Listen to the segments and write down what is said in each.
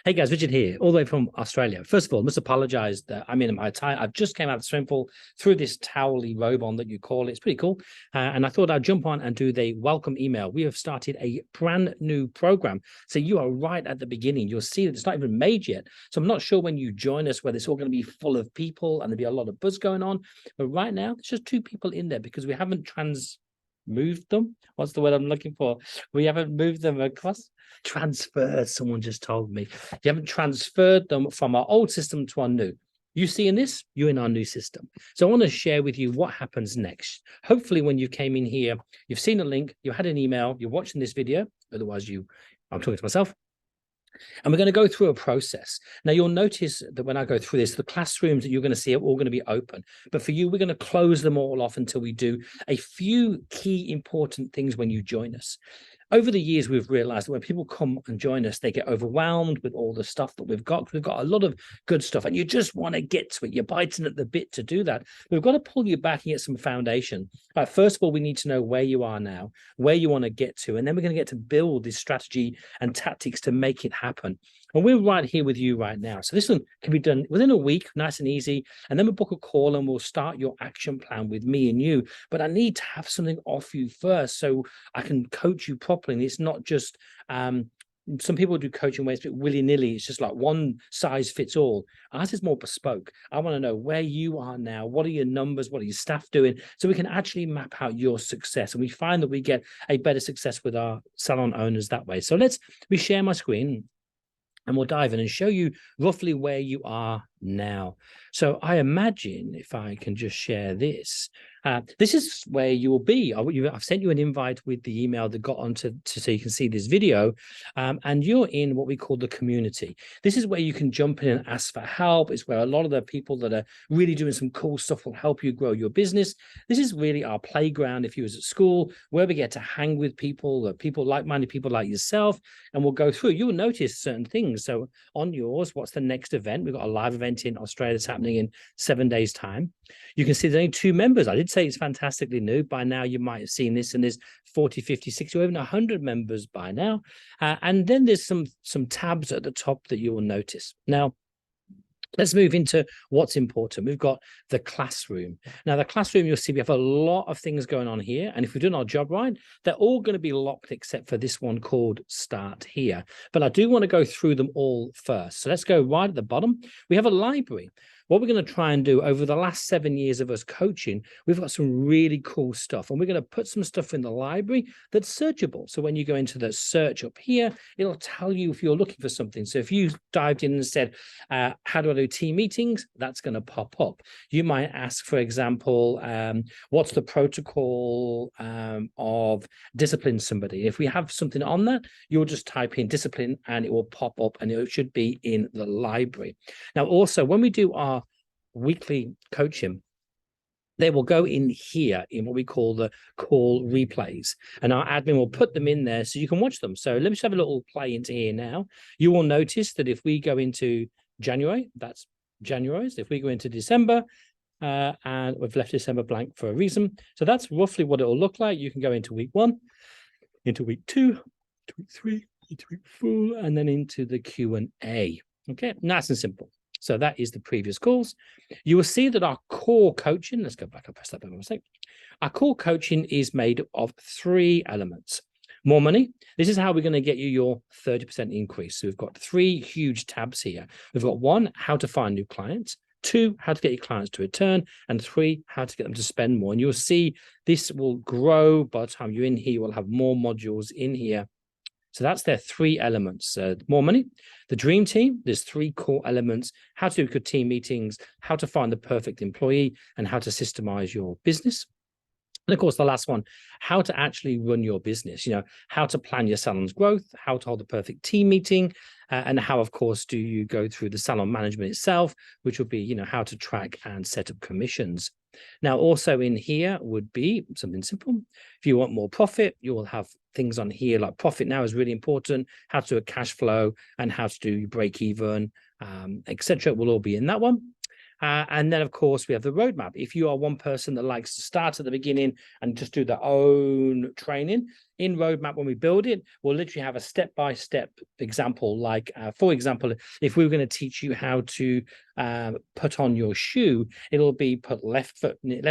Hey guys, Richard here, all the way from Australia. First of all, I must apologize that I'm in my tie. I've just came out of the swimming pool through this towely robe on that you call it. It's pretty cool. And I thought I'd jump on and do the welcome email. We have started a brand new program. So you are right at the beginning. You'll see that it's not even made yet. So I'm not sure when you join us whether it's all going to be full of people and there'll be a lot of buzz going on. But right now, there's just 2 people in there because we haven't moved them. What's the word I'm looking for? We haven't moved them across. Transferred, someone just told me. You haven't transferred them from our old system to our new. You seeing this? You're in our new system. So I want to share with you what happens next. Hopefully, when you came in here, you've seen a link, you had an email, you're watching this video. Otherwise, I'm talking to myself. And we're going to go through a process. Now, you'll notice that when I go through this, the classrooms that you're going to see are all going to be open. But for you, we're going to close them all off until we do a few key important things when you join us. Over the years, we've realized that when people come and join us, they get overwhelmed with all the stuff that we've got. We've got a lot of good stuff, and you just want to get to it. You're biting at the bit to do that. We've got to pull you back and get some foundation. First of all, we need to know where you are now, where you want to get to, and then we're going to get to build this strategy and tactics to make it happen. And we're right here with you right now. So this one can be done within a week, nice and easy. And then we'll book a call and we'll start your action plan with me and you. But I need to have something off you first so I can coach you properly. And it's not just some people do coaching where it's a bit willy-nilly. It's just like one size fits all. Ours is more bespoke. I want to know where you are now. What are your numbers? What are your staff doing? So we can actually map out your success. And we find that we get a better success with our salon owners that way. So let me share my screen. And we'll dive in and show you roughly where you are now. So I imagine if I can just share this, this is where you will be. I've sent you an invite with the email that got onto so you can see this video, and you're in what we call the community. This is where you can jump in and ask for help. It's where a lot of the people that are really doing some cool stuff will help you grow your business. This is really our playground if you was at school, where we get to hang with people, like-minded people like yourself, and we'll go through. You'll notice certain things. So on yours, what's the next event? We've got a live event in Australia that's happening in 7 days' time. You can see there's only 2 members. I did say it's fantastically new. By now, you might have seen this, and there's 40, 50, 60, or even 100 members by now. And then there's some tabs at the top that you will notice. Now, let's move into what's important. We've got the classroom. Now, the classroom, you'll see we have a lot of things going on here. And if we've done our job right, they're all going to be locked except for this one called Start Here. But I do want to go through them all first. So let's go right at the bottom. We have a library. What we're going to try and do over the last 7 years of us coaching, we've got some really cool stuff. And we're going to put some stuff in the library that's searchable. So when you go into the search up here, it'll tell you if you're looking for something. So if you dived in and said, how do I do team meetings? That's going to pop up. You might ask, for example, what's the protocol of discipline somebody? If we have something on that, you'll just type in discipline and it will pop up and it should be in the library. Now, also, when we do our weekly coaching, they will go in here in what we call the call replays, and our admin will put them in there so you can watch them. So let me just have a little play into here now. You will notice that if we go into January, that's January's. If we go into December, and we've left December blank for a reason. So that's roughly what it will look like. You can go into week 1, into week 2, into week 3, into week 4, and then into the Q&A. Okay, nice and simple. So that is the previous calls. You will see that our core coaching, let's go back, I'll press that button for a sec. Our core coaching is made of 3 elements. More money. This is how we're going to get you your 30% increase. So we've got 3 huge tabs here. We've got 1, how to find new clients. 2, how to get your clients to return. And 3, how to get them to spend more. And you'll see this will grow by the time you're in here. You will have more modules in here. So that's their 3 elements. More money, the dream team, there's 3 core elements: how to do good team meetings, how to find the perfect employee, and how to systemize your business. And of course, the last one, how to actually run your business, how to plan your salon's growth, how to hold the perfect team meeting, and how, of course, do you go through the salon management itself, which will be, how to track and set up commissions. Now, also in here would be something simple. If you want more profit, you will have things on here like profit now is really important, how to do a cash flow, and how to do break even, etc. will all be in that one. And then, of course, we have the roadmap. If you are one person that likes to start at the beginning and just do their own training, in roadmap, when we build it, we'll literally have a step-by-step example. Like, for example, if we were going to teach you how to put on your shoe, it'll be put left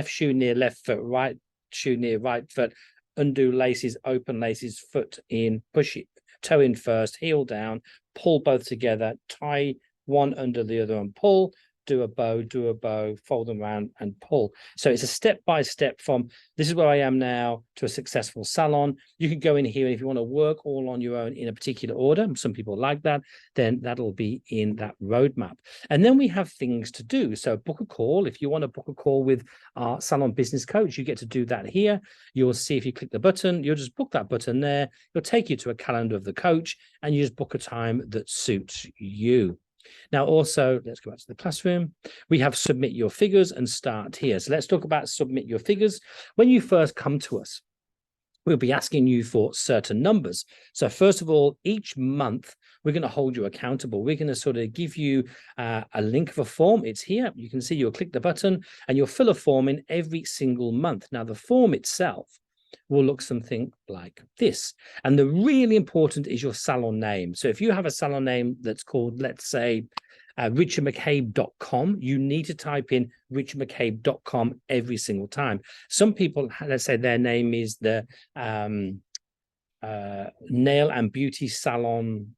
shoe near left foot, right shoe near right foot, undo laces, open laces, foot in, push it, toe in first, heel down, pull both together, tie one under the other and pull, do a bow, fold them around and pull. So it's a step-by-step from this is where I am now to a successful salon. You can go in here, and if you want to work all on your own in a particular order, some people like that, then that'll be in that roadmap. And then we have things to do. So book a call. If you want to book a call with our salon business coach, you get to do that here. You'll see if you click the button, you'll just book that button there. It'll take you to a calendar of the coach, and you just book a time that suits you. Now, also, let's go back to the classroom. We have submit your figures and start here. So let's talk about submit your figures. When you first come to us, we'll be asking you for certain numbers. So first of all, each month, we're going to hold you accountable. We're going to sort of give you a link of a form. It's here. You can see you'll click the button and you'll fill a form in every single month. Now, the form itself will look something like this. And the really important is your salon name. So if you have a salon name that's called, let's say, richardmccabe.com, you need to type in richardmccabe.com every single time. Some people, let's say their name is the Nail and Beauty Salon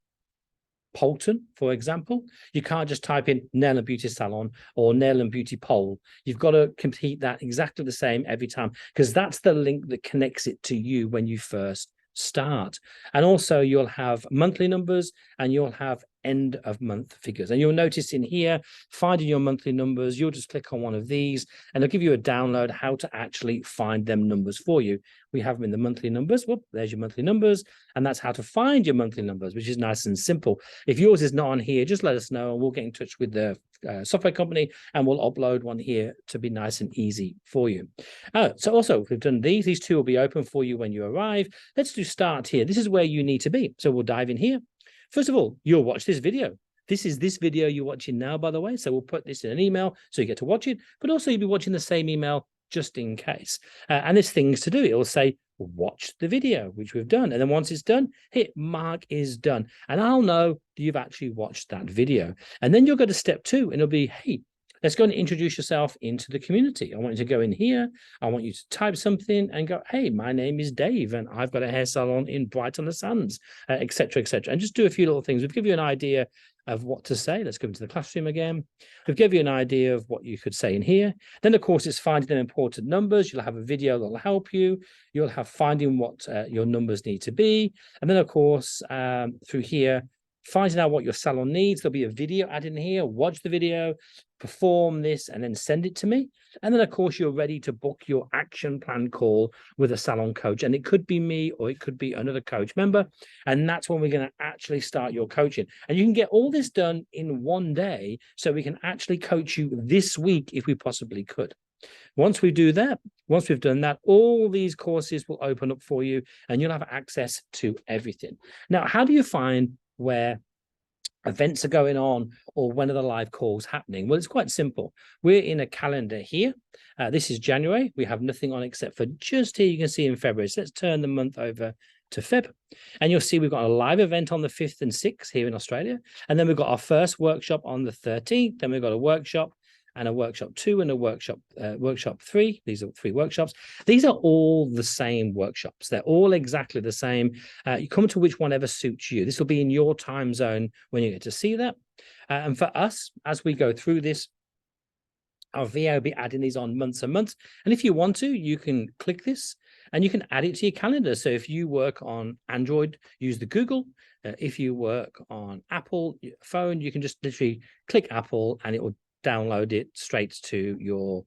Polton, for example. You can't just type in Nail and Beauty Salon or Nail and Beauty Pole. You've got to complete that exactly the same every time, because that's the link that connects it to you when you first start. And also you'll have monthly numbers and you'll have end of month figures. And you'll notice in here, finding your monthly numbers, you'll just click on one of these and it'll give you a download how to actually find them numbers for you. We have them in the monthly numbers. Whoop, there's your monthly numbers. And that's how to find your monthly numbers, which is nice and simple. If yours is not on here, just let us know and we'll get in touch with the software company and we'll upload one here to be nice and easy for you. So also, we've done these two will be open for you when you arrive. Let's do start here. This is where you need to be. So we'll dive in here. First of all, you'll watch this video. This is this video you're watching now, by the way. So we'll put this in an email so you get to watch it, but also you'll be watching the same email just in case. And there's things to do. It will say, watch the video, which we've done. And then once it's done, hit mark is done. And I'll know that you've actually watched that video. And then you'll go to step 2 and it'll be, hey, let's go and introduce yourself into the community. I want you to go in here. I want you to type something and go, hey, my name is Dave and I've got a hair salon in Brighton-on-the-Sands, et cetera, and just do a few little things. We'll give you an idea of what to say. Let's go into the classroom again. We'll give you an idea of what you could say in here. Then, of course, it's finding them important numbers. You'll have a video that'll help you. You'll have finding what your numbers need to be. And then, of course, through here, finding out what your salon needs. There'll be a video added in here. Watch the video, perform this, and then send it to me. And then, of course, you're ready to book your action plan call with a salon coach. And it could be me or it could be another coach member. And that's when we're going to actually start your coaching. And you can get all this done in one day. So we can actually coach you this week if we possibly could. Once we do that, once we've done that, all these courses will open up for you and you'll have access to everything. Now, how do you find where events are going on or when are the live calls happening? Well, it's quite simple. We're in a calendar here. This is January. We have nothing on except for just here you can see in February. So let's turn the month over to Feb. And you'll see we've got a live event on the 5th and 6th here in Australia. And then we've got our first workshop on the 13th. Then we've got a workshop and a workshop 2 and a workshop 3. These are 3 workshops. These are all the same workshops. They're all exactly the same. You come to which one ever suits you. This will be in your time zone when you get to see that. And for us, as we go through this, our VA will be adding these on months and months. And if you want to, you can click this and you can add it to your calendar. So if you work on Android, use the Google. If you work on Apple phone, you can just literally click Apple and it will download it straight to your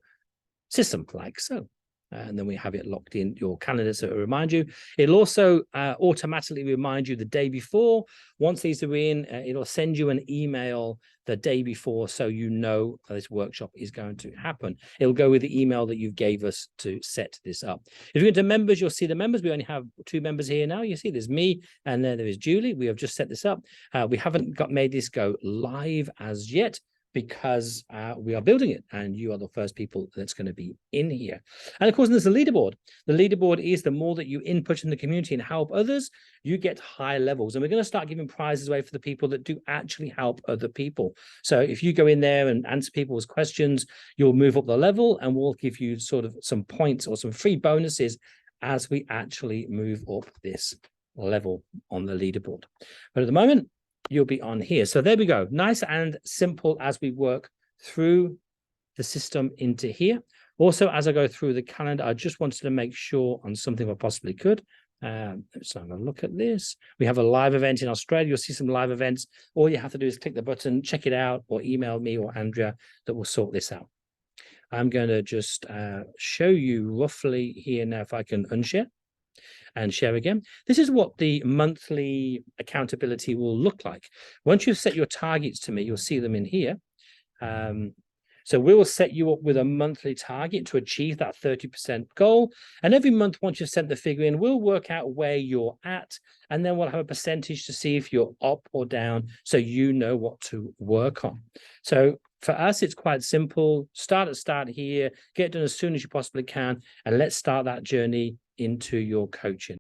system like so. And then we have it locked in your calendar so it'll remind you. It'll also automatically remind you the day before. Once these are in, it'll send you an email the day before so you know this workshop is going to happen. It'll go with the email that you gave us to set this up. If you go to members, you'll see the members. We only have 2 members here now. You see there's me and then there is Julie. We have just set this up. We haven't made this go live as yet, because we are building it and you are the first people that's going to be in here. And of course, there's a leaderboard. The leaderboard is the more that you input in the community and help others, you get high levels. And we're going to start giving prizes away for the people that do actually help other people. So if you go in there and answer people's questions, you'll move up the level, and we'll give you sort of some points or some free bonuses as we actually move up this level on the leaderboard. But at the moment, you'll be on here. So there we go. Nice and simple as we work through the system into here. Also, as I go through the calendar, I just wanted to make sure on something I possibly could. So I'm going to look at this. We have a live event in Australia. You'll see some live events. All you have to do is click the button, check it out, or email me or Andrea that will sort this out. I'm going to just show you roughly here now if I can unshare and share again. This is what the monthly accountability will look like. Once you've set your targets to me, you'll see them in here. So we will set you up with a monthly target to achieve that 30% goal. And every month, once you've sent the figure in, we'll work out where you're at. And then we'll have a percentage to see if you're up or down, so you know what to work on. So for us, it's quite simple. Start here, get done as soon as you possibly can, and let's start that journey into your coaching.